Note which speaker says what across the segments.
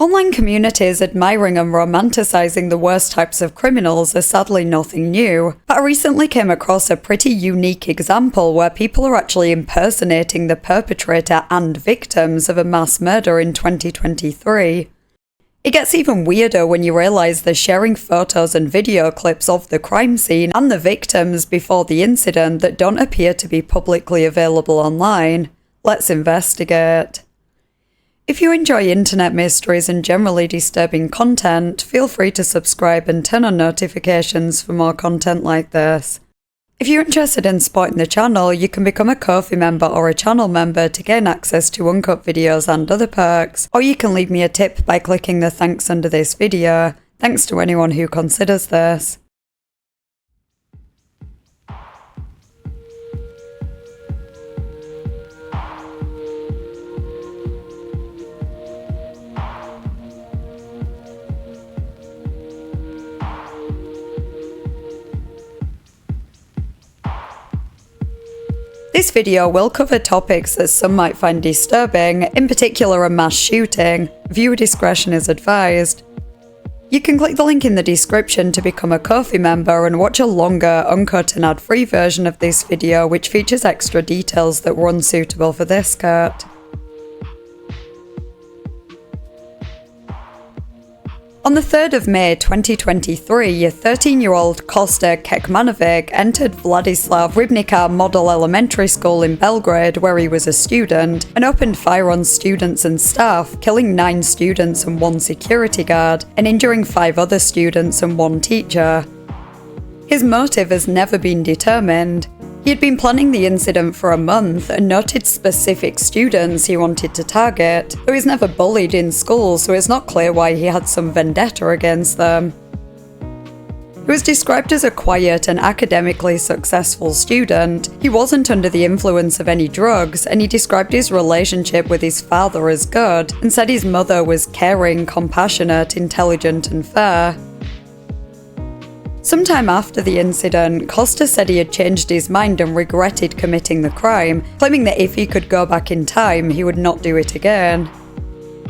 Speaker 1: Online communities admiring and romanticising the worst types of criminals are sadly nothing new, but I recently came across a pretty unique example where people are actually impersonating the perpetrator and victims of a mass murder in 2023. It gets even weirder when you realise they're sharing photos and video clips of the crime scene and the victims before the incident that don't appear to be publicly available online. Let's investigate. If you enjoy internet mysteries and generally disturbing content, feel free to subscribe and turn on notifications for more content like this. If you're interested in supporting the channel, you can become a Ko-fi member or a channel member to gain access to uncut videos and other perks, or you can leave me a tip by clicking the thanks under this video. Thanks to anyone who considers this. This video will cover topics that some might find disturbing, in particular a mass shooting. Viewer discretion is advised. You can click the link in the description to become a Ko-fi member and watch a longer, uncut and ad-free version of this video which features extra details that were unsuitable for this cut. On the 3rd of May 2023, 13-year-old Kosta Kekmanovic entered Vladislav Ribnica Model Elementary School in Belgrade, where he was a student, and opened fire on students and staff, killing 9 students and 1 security guard, and injuring 5 other students and 1 teacher. His motive has never been determined. He had been planning the incident for a month and noted specific students he wanted to target, though he's never bullied in school, so it's not clear why he had some vendetta against them. He was described as a quiet and academically successful student. He wasn't under the influence of any drugs, and he described his relationship with his father as good, and said his mother was caring, compassionate, intelligent and fair. Sometime after the incident, Kosta said he had changed his mind and regretted committing the crime, claiming that if he could go back in time, he would not do it again.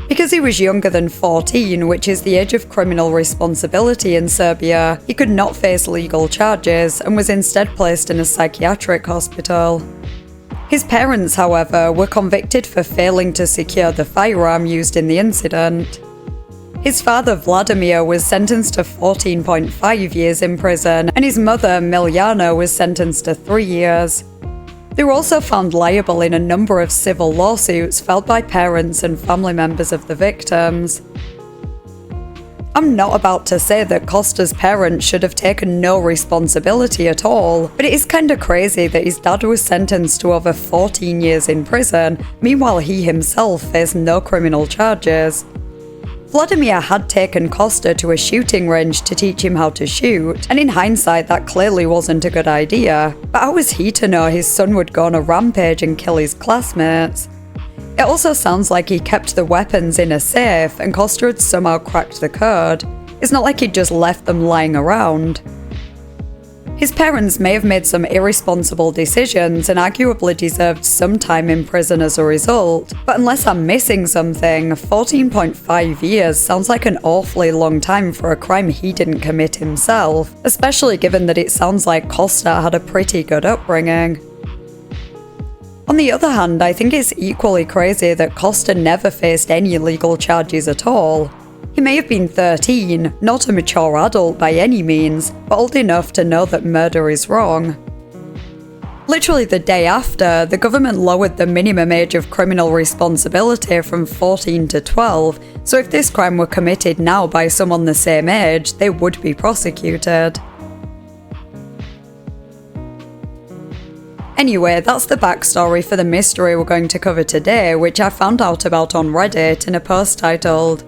Speaker 1: Because he was younger than 14, which is the age of criminal responsibility in Serbia, he could not face legal charges and was instead placed in a psychiatric hospital. His parents, however, were convicted for failing to secure the firearm used in the incident. His father, Vladimir, was sentenced to 14.5 years in prison, and his mother, Miljana, was sentenced to 3 years. They were also found liable in a number of civil lawsuits filed by parents and family members of the victims. I'm not about to say that Kosta's parents should have taken no responsibility at all, but it is kinda crazy that his dad was sentenced to over 14 years in prison, meanwhile he himself faced no criminal charges. Vladimir had taken Kosta to a shooting range to teach him how to shoot, and in hindsight that clearly wasn't a good idea, but how was he to know his son would go on a rampage and kill his classmates? It also sounds like he kept the weapons in a safe and Kosta had somehow cracked the code. It's not like he'd just left them lying around. His parents may have made some irresponsible decisions and arguably deserved some time in prison as a result, but unless I'm missing something, 14.5 years sounds like an awfully long time for a crime he didn't commit himself, especially given that it sounds like Kosta had a pretty good upbringing. On the other hand, I think it's equally crazy that Kosta never faced any legal charges at all. He may have been 13, not a mature adult by any means, but old enough to know that murder is wrong. Literally the day after, the government lowered the minimum age of criminal responsibility from 14 to 12, so if this crime were committed now by someone the same age, they would be prosecuted. Anyway, that's the backstory for the mystery we're going to cover today, which I found out about on Reddit in a post titled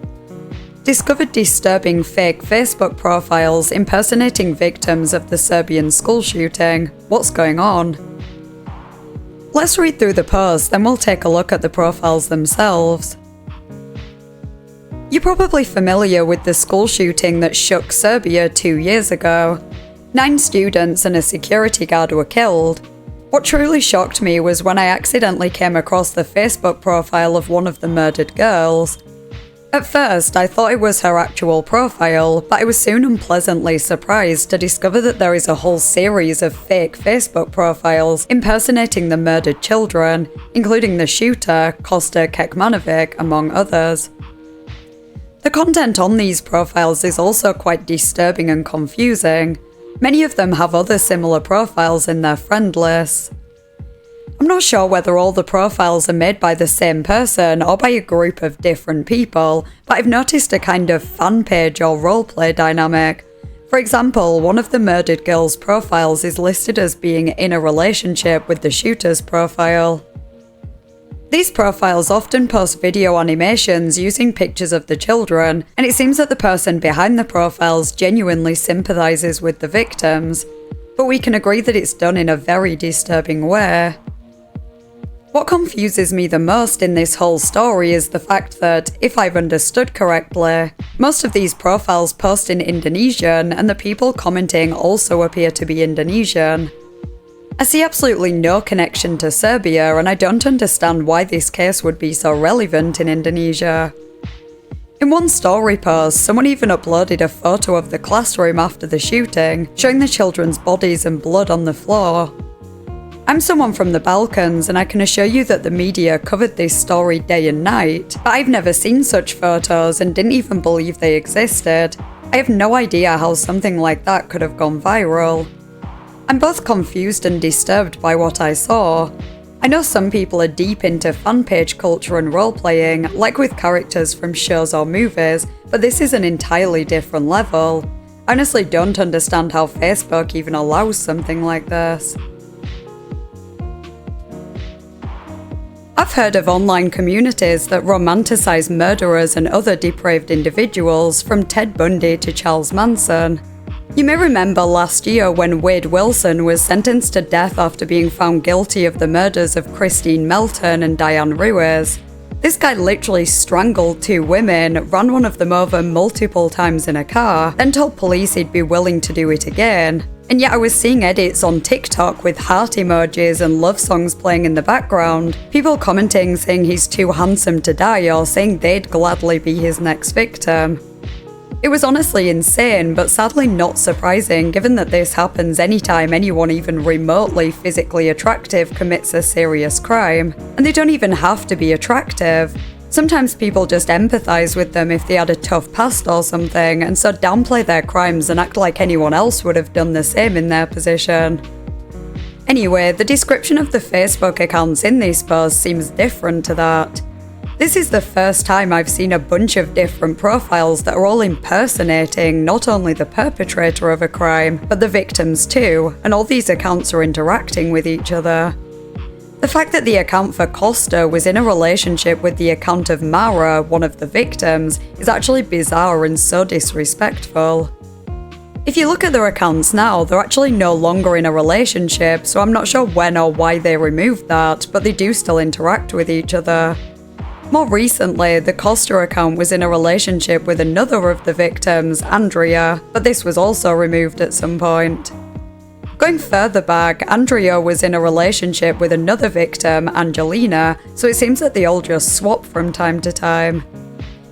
Speaker 1: "Discovered disturbing fake Facebook profiles impersonating victims of the Serbian school shooting. What's going on?" Let's read through the post, then we'll take a look at the profiles themselves. You're probably familiar with the school shooting that shook Serbia 2 years ago. 9 students and a security guard were killed. What truly shocked me was when I accidentally came across the Facebook profile of one of the murdered girls. At first, I thought it was her actual profile, but I was soon unpleasantly surprised to discover that there is a whole series of fake Facebook profiles impersonating the murdered children, including the shooter, Kosta Kekmanovic, among others. The content on these profiles is also quite disturbing and confusing. Many of them have other similar profiles in their friend lists. I'm not sure whether all the profiles are made by the same person or by a group of different people, but I've noticed a kind of fan page or roleplay dynamic. For example, one of the murdered girl's profiles is listed as being in a relationship with the shooter's profile. These profiles often post video animations using pictures of the children, and it seems that the person behind the profiles genuinely sympathises with the victims, but we can agree that it's done in a very disturbing way. What confuses me the most in this whole story is the fact that, if I've understood correctly, most of these profiles post in Indonesian and the people commenting also appear to be Indonesian. I see absolutely no connection to Serbia, and I don't understand why this case would be so relevant in Indonesia. In one story post, someone even uploaded a photo of the classroom after the shooting, showing the children's bodies and blood on the floor. I'm someone from the Balkans, and I can assure you that the media covered this story day and night, but I've never seen such photos and didn't even believe they existed. I have no idea how something like that could have gone viral. I'm both confused and disturbed by what I saw. I know some people are deep into fan page culture and role-playing, like with characters from shows or movies, but this is an entirely different level. I honestly don't understand how Facebook even allows something like this. I've heard of online communities that romanticize murderers and other depraved individuals, from Ted Bundy to Charles Manson. You may remember last year when Wade Wilson was sentenced to death after being found guilty of the murders of Christine Melton and Diane Ruiz. This guy literally strangled 2 women, ran one of them over multiple times in a car, then told police he'd be willing to do it again. And yet I was seeing edits on TikTok with heart emojis and love songs playing in the background, people commenting saying he's too handsome to die or saying they'd gladly be his next victim. It was honestly insane, but sadly not surprising given that this happens anytime anyone even remotely physically attractive commits a serious crime. And they don't even have to be attractive. Sometimes people just empathise with them if they had a tough past or something, and so downplay their crimes and act like anyone else would have done the same in their position. Anyway, the description of the Facebook accounts in this post seems different to that. This is the first time I've seen a bunch of different profiles that are all impersonating not only the perpetrator of a crime, but the victims too, and all these accounts are interacting with each other. The fact that the account for Kosta was in a relationship with the account of Mara, one of the victims, is actually bizarre and so disrespectful. If you look at their accounts now, they're actually no longer in a relationship, so I'm not sure when or why they removed that, but they do still interact with each other. More recently, the Kosta account was in a relationship with another of the victims, Andrea, but this was also removed at some point. Going further back, Andrea was in a relationship with another victim, Angelina, so it seems that they all just swap from time to time.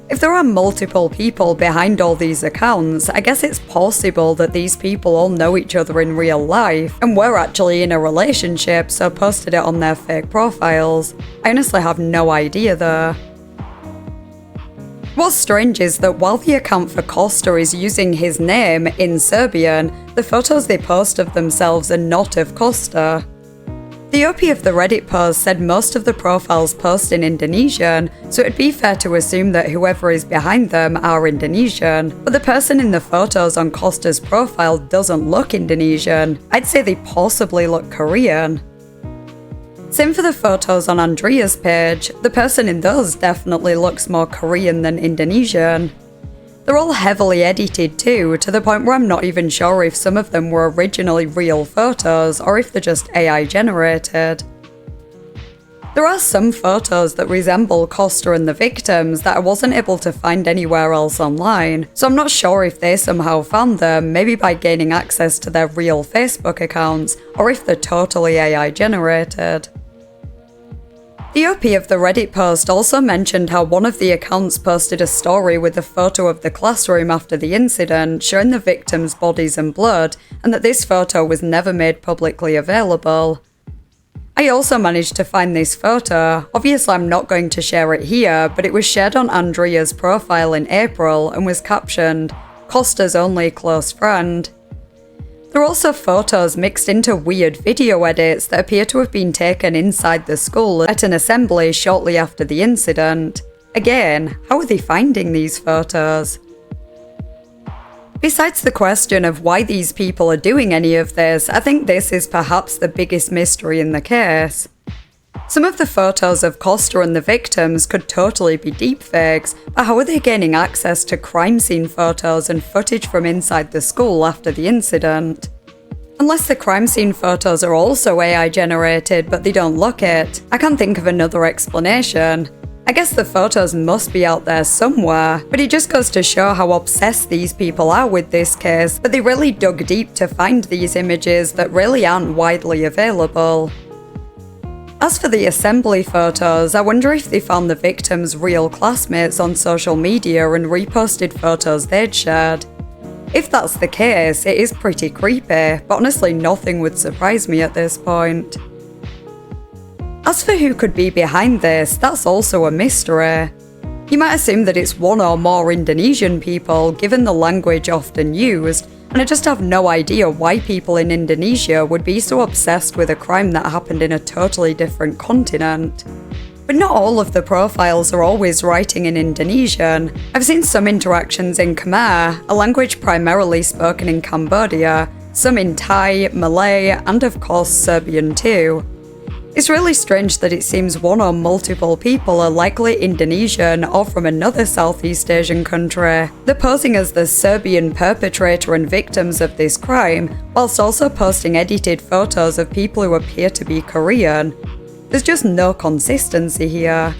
Speaker 1: If there are multiple people behind all these accounts, I guess it's possible that these people all know each other in real life and were actually in a relationship, so posted it on their fake profiles. I honestly have no idea though. What's strange is that while the account for Kosta is using his name in Serbian, the photos they post of themselves are not of Kosta. The OP of the Reddit post said most of the profiles post in Indonesian, so it'd be fair to assume that whoever is behind them are Indonesian, but the person in the photos on Kosta's profile doesn't look Indonesian. I'd say they possibly look Korean. Same for the photos on Andrea's page, the person in those definitely looks more Korean than Indonesian. They're all heavily edited too, to the point where I'm not even sure if some of them were originally real photos or if they're just AI generated. There are some photos that resemble Kosta and the victims that I wasn't able to find anywhere else online, so I'm not sure if they somehow found them, maybe by gaining access to their real Facebook accounts, or if they're totally AI generated. The OP of the Reddit post also mentioned how one of the accounts posted a story with a photo of the classroom after the incident showing the victims' bodies and blood, and that this photo was never made publicly available. I also managed to find this photo. Obviously I'm not going to share it here, but it was shared on Andrea's profile in April and was captioned, "Costa's only close friend." There are also photos mixed into weird video edits that appear to have been taken inside the school at an assembly shortly after the incident. Again, how are they finding these photos? Besides the question of why these people are doing any of this, I think this is perhaps the biggest mystery in the case. Some of the photos of Costa and the victims could totally be deepfakes, but how are they gaining access to crime scene photos and footage from inside the school after the incident? Unless the crime scene photos are also AI generated but they don't look it, I can't think of another explanation. I guess the photos must be out there somewhere, but it just goes to show how obsessed these people are with this case, that they really dug deep to find these images that really aren't widely available. As for the assembly photos, I wonder if they found the victims' real classmates on social media and reposted photos they'd shared. If that's the case, it is pretty creepy, but honestly nothing would surprise me at this point. As for who could be behind this, that's also a mystery. You might assume that it's one or more Indonesian people, given the language often used, and I just have no idea why people in Indonesia would be so obsessed with a crime that happened in a totally different continent. But not all of the profiles are always writing in Indonesian. I've seen some interactions in Khmer, a language primarily spoken in Cambodia, some in Thai, Malay, and of course Serbian too. It's really strange that it seems one or multiple people are likely Indonesian or from another Southeast Asian country. They're posing as the Serbian perpetrator and victims of this crime, whilst also posting edited photos of people who appear to be Korean. There's just no consistency here.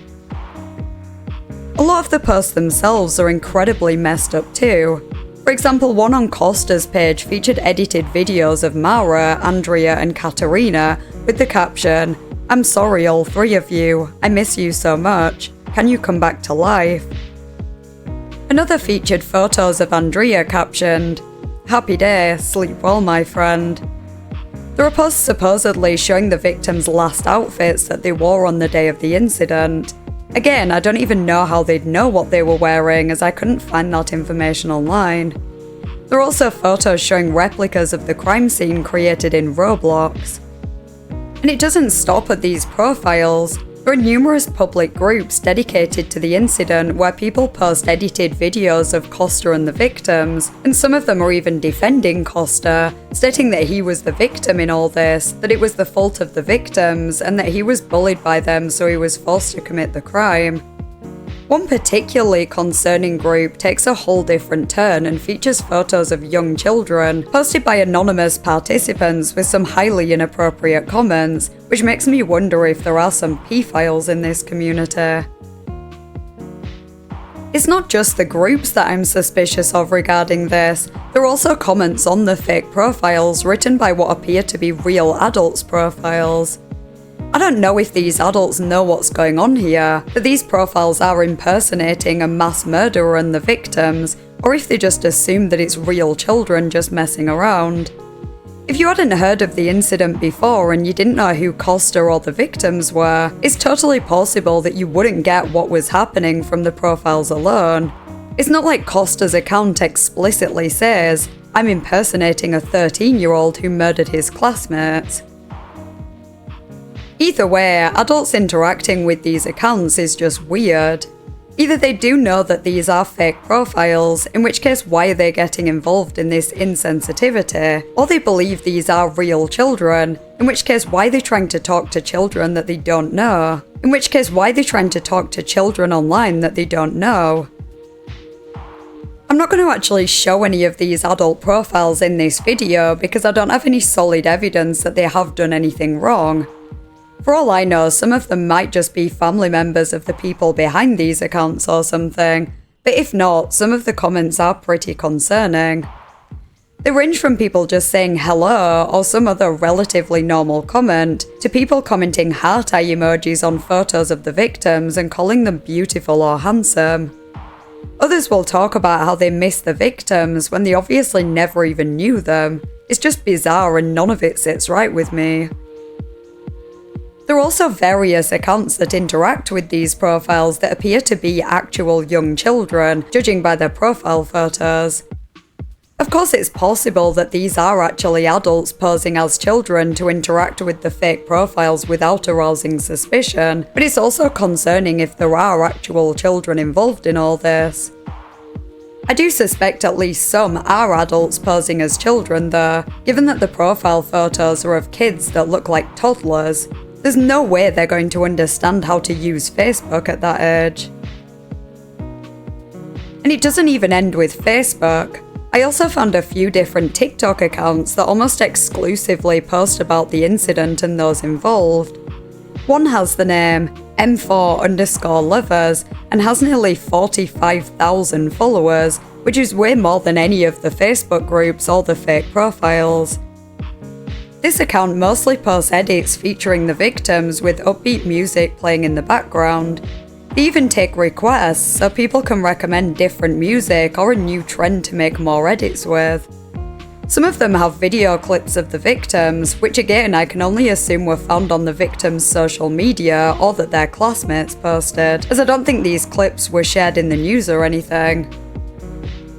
Speaker 1: A lot of the posts themselves are incredibly messed up too. For example, one on Costa's page featured edited videos of Maura, Andrea and Katerina with the caption, "I'm sorry all three of you, I miss you so much, can you come back to life?" Another featured photos of Andrea captioned, "Happy day, sleep well my friend." There are posts supposedly showing the victims' last outfits that they wore on the day of the incident. Again, I don't even know how they'd know what they were wearing, as I couldn't find that information online. There are also photos showing replicas of the crime scene created in Roblox. And it doesn't stop at these profiles. There are numerous public groups dedicated to the incident where people post edited videos of Costa and the victims, and some of them are even defending Costa, stating that he was the victim in all this, that it was the fault of the victims, and that he was bullied by them so he was forced to commit the crime. One particularly concerning group takes a whole different turn and features photos of young children, posted by anonymous participants with some highly inappropriate comments, which makes me wonder if there are some pedophiles in this community. It's not just the groups that I'm suspicious of regarding this, there are also comments on the fake profiles written by what appear to be real adults' profiles. I don't know if these adults know what's going on here, that these profiles are impersonating a mass murderer and the victims, or if they just assume that it's real children just messing around. If you hadn't heard of the incident before and you didn't know who Costa or the victims were, it's totally possible that you wouldn't get what was happening from the profiles alone. It's not like Costa's account explicitly says, "I'm impersonating a 13-year-old who murdered his classmates." Either way, adults interacting with these accounts is just weird. Either they do know that these are fake profiles, in which case why are they getting involved in this insensitivity, or they believe these are real children, in which case why are they trying to talk to children that they don't know, in which case why are they trying to talk to children online that they don't know. I'm not going to actually show any of these adult profiles in this video because I don't have any solid evidence that they have done anything wrong. For all I know, some of them might just be family members of the people behind these accounts or something, but if not, some of the comments are pretty concerning. They range from people just saying hello or some other relatively normal comment, to people commenting heart eye emojis on photos of the victims and calling them beautiful or handsome. Others will talk about how they miss the victims when they obviously never even knew them. It's just bizarre and none of it sits right with me. There are also various accounts that interact with these profiles that appear to be actual young children, judging by their profile photos. Of course, it's possible that these are actually adults posing as children to interact with the fake profiles without arousing suspicion, but it's also concerning if there are actual children involved in all this. I do suspect at least some are adults posing as children though, given that the profile photos are of kids that look like toddlers. There's no way they're going to understand how to use Facebook at that age. And it doesn't even end with Facebook. I also found a few different TikTok accounts that almost exclusively post about the incident and those involved. One has the name M4_lovers and has nearly 45,000 followers, which is way more than any of the Facebook groups or the fake profiles. This account mostly posts edits featuring the victims with upbeat music playing in the background. They even take requests so people can recommend different music or a new trend to make more edits with. Some of them have video clips of the victims, which again I can only assume were found on the victims' social media or that their classmates posted, as I don't think these clips were shared in the news or anything.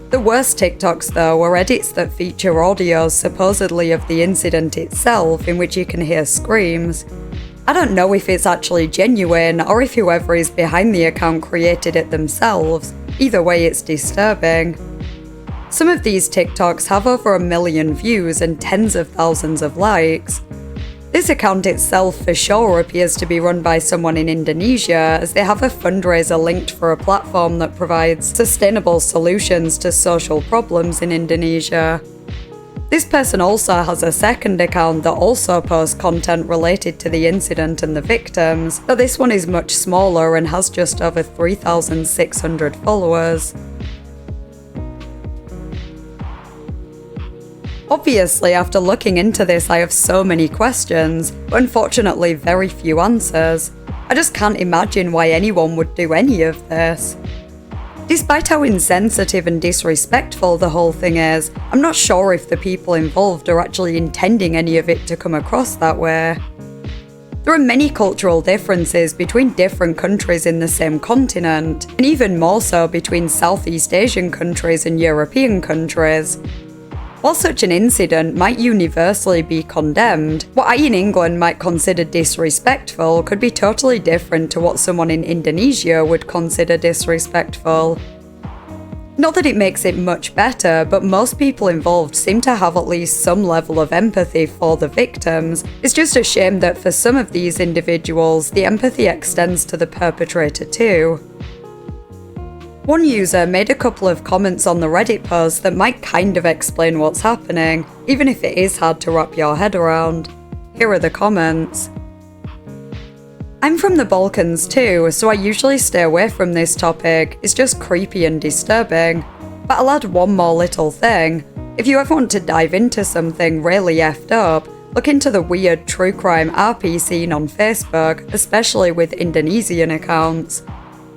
Speaker 1: The worst TikToks though are edits that feature audios supposedly of the incident itself in which you can hear screams. I don't know if it's actually genuine or if whoever is behind the account created it themselves. Either way, it's disturbing. Some of these TikToks have over 1 million views and tens of thousands of likes. This account itself for sure appears to be run by someone in Indonesia, as they have a fundraiser linked for a platform that provides sustainable solutions to social problems in Indonesia. This person also has a second account that also posts content related to the incident and the victims, but this one is much smaller and has just over 3,600 followers. Obviously, after looking into this, I have so many questions, but unfortunately very few answers. I just can't imagine why anyone would do any of this. Despite how insensitive and disrespectful the whole thing is, I'm not sure if the people involved are actually intending any of it to come across that way. There are many cultural differences between different countries in the same continent, and even more so between Southeast Asian countries and European countries. While such an incident might universally be condemned, what I in England might consider disrespectful could be totally different to what someone in Indonesia would consider disrespectful. Not that it makes it much better, but most people involved seem to have at least some level of empathy for the victims. It's just a shame that for some of these individuals, the empathy extends to the perpetrator too. One user made a couple of comments on the Reddit post that might kind of explain what's happening, even if it is hard to wrap your head around. Here are the comments. I'm from the Balkans too, so I usually stay away from this topic. It's just creepy and disturbing. But I'll add one more little thing. If you ever want to dive into something really effed up, look into the weird true crime RP scene on Facebook, especially with Indonesian accounts.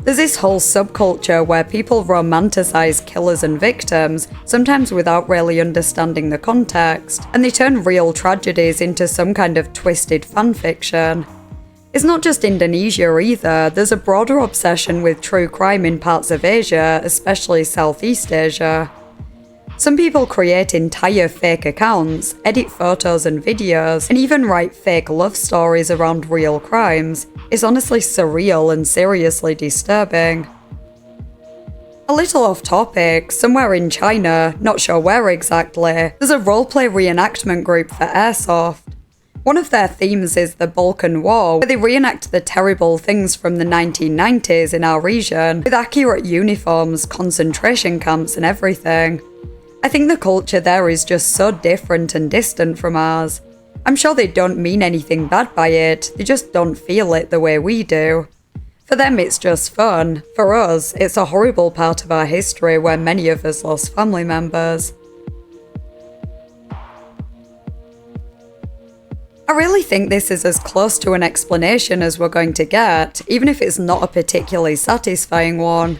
Speaker 1: There's this whole subculture where people romanticize killers and victims, sometimes without really understanding the context, and they turn real tragedies into some kind of twisted fanfiction. It's not just Indonesia either, there's a broader obsession with true crime in parts of Asia, especially Southeast Asia. Some people create entire fake accounts, edit photos and videos, and even write fake love stories around real crimes. It's honestly surreal and seriously disturbing. A little off topic, somewhere in China, not sure where exactly, there's a roleplay reenactment group for airsoft. One of their themes is the Balkan War, where they reenact the terrible things from the 1990s in our region, with accurate uniforms, concentration camps and everything. I think the culture there is just so different and distant from ours. I'm sure they don't mean anything bad by it, they just don't feel it the way we do. For them it's just fun. For us, it's a horrible part of our history where many of us lost family members. I really think this is as close to an explanation as we're going to get, even if it's not a particularly satisfying one.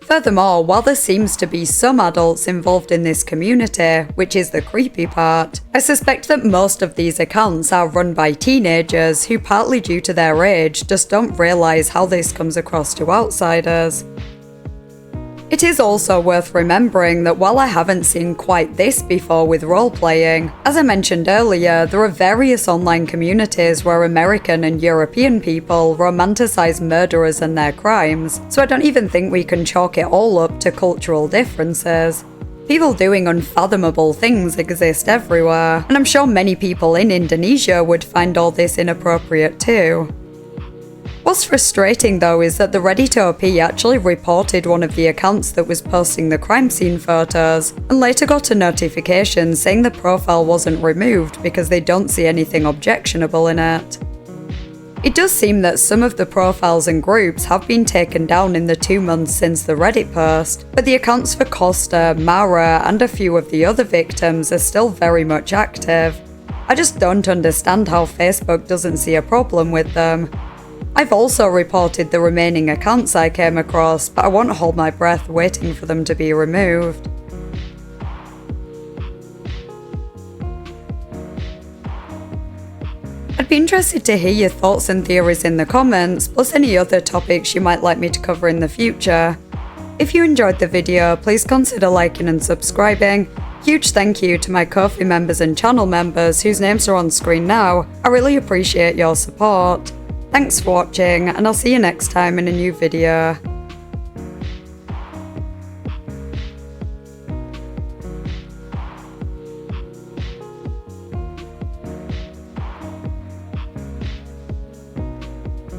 Speaker 1: Furthermore, while there seems to be some adults involved in this community, which is the creepy part, I suspect that most of these accounts are run by teenagers who, partly due to their age, just don't realise how this comes across to outsiders. It is also worth remembering that while I haven't seen quite this before with role-playing, as I mentioned earlier, there are various online communities where American and European people romanticize murderers and their crimes, so I don't even think we can chalk it all up to cultural differences. People doing unfathomable things exist everywhere, and I'm sure many people in Indonesia would find all this inappropriate too. What's frustrating though is that the Reddit OP actually reported one of the accounts that was posting the crime scene photos, and later got a notification saying the profile wasn't removed because they don't see anything objectionable in it. It does seem that some of the profiles and groups have been taken down in the 2 months since the Reddit post, but the accounts for Costa, Mara, and a few of the other victims are still very much active. I just don't understand how Facebook doesn't see a problem with them. I've also reported the remaining accounts I came across, but I won't hold my breath waiting for them to be removed. I'd be interested to hear your thoughts and theories in the comments, plus any other topics you might like me to cover in the future. If you enjoyed the video, please consider liking and subscribing. Huge thank you to my Ko-fi members and channel members whose names are on screen now. I really appreciate your support. Thanks for watching, and I'll see you next time in a new video.